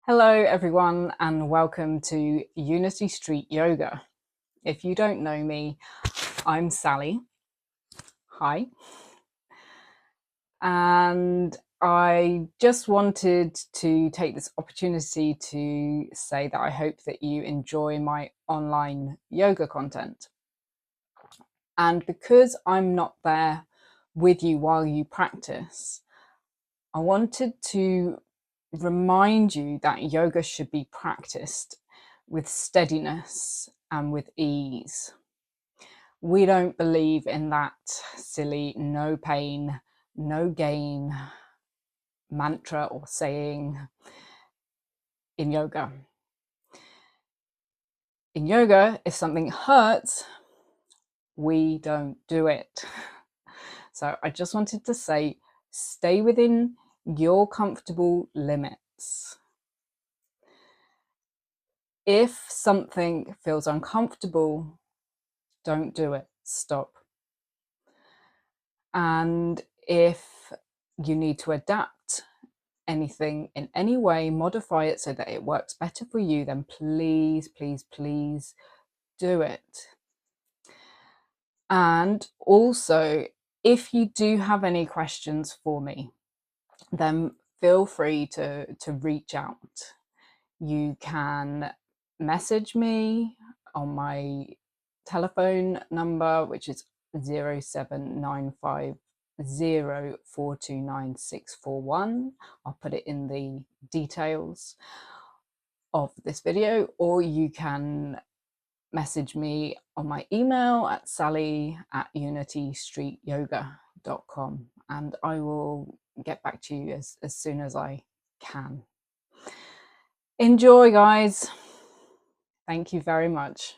Hello everyone and welcome to Unity Street Yoga. If you don't know me, I'm Sally. Hi. And I just wanted to take this opportunity to say that I hope that you enjoy my online yoga content. And because I'm not there with you while you practice, I wanted to remind you that yoga should be practiced with steadiness and with ease. We don't believe in that silly no pain, no gain mantra or saying in yoga. In yoga, if something hurts, we don't do it. So I just wanted to say, stay within your comfortable limits. If something feels uncomfortable, don't do it. Stop. And if you need to adapt anything in any way, modify it so that it works better for you, then please, please, please do it. And also, if you do have any questions for me, then feel free to reach out. You can message me on my telephone number, which is 07950429641. I'll put it in the details of this video, or you can message me on my email at sally@unitystreetyoga.com, and I will get back to you as soon as I can. Enjoy, guys. Thank you very much.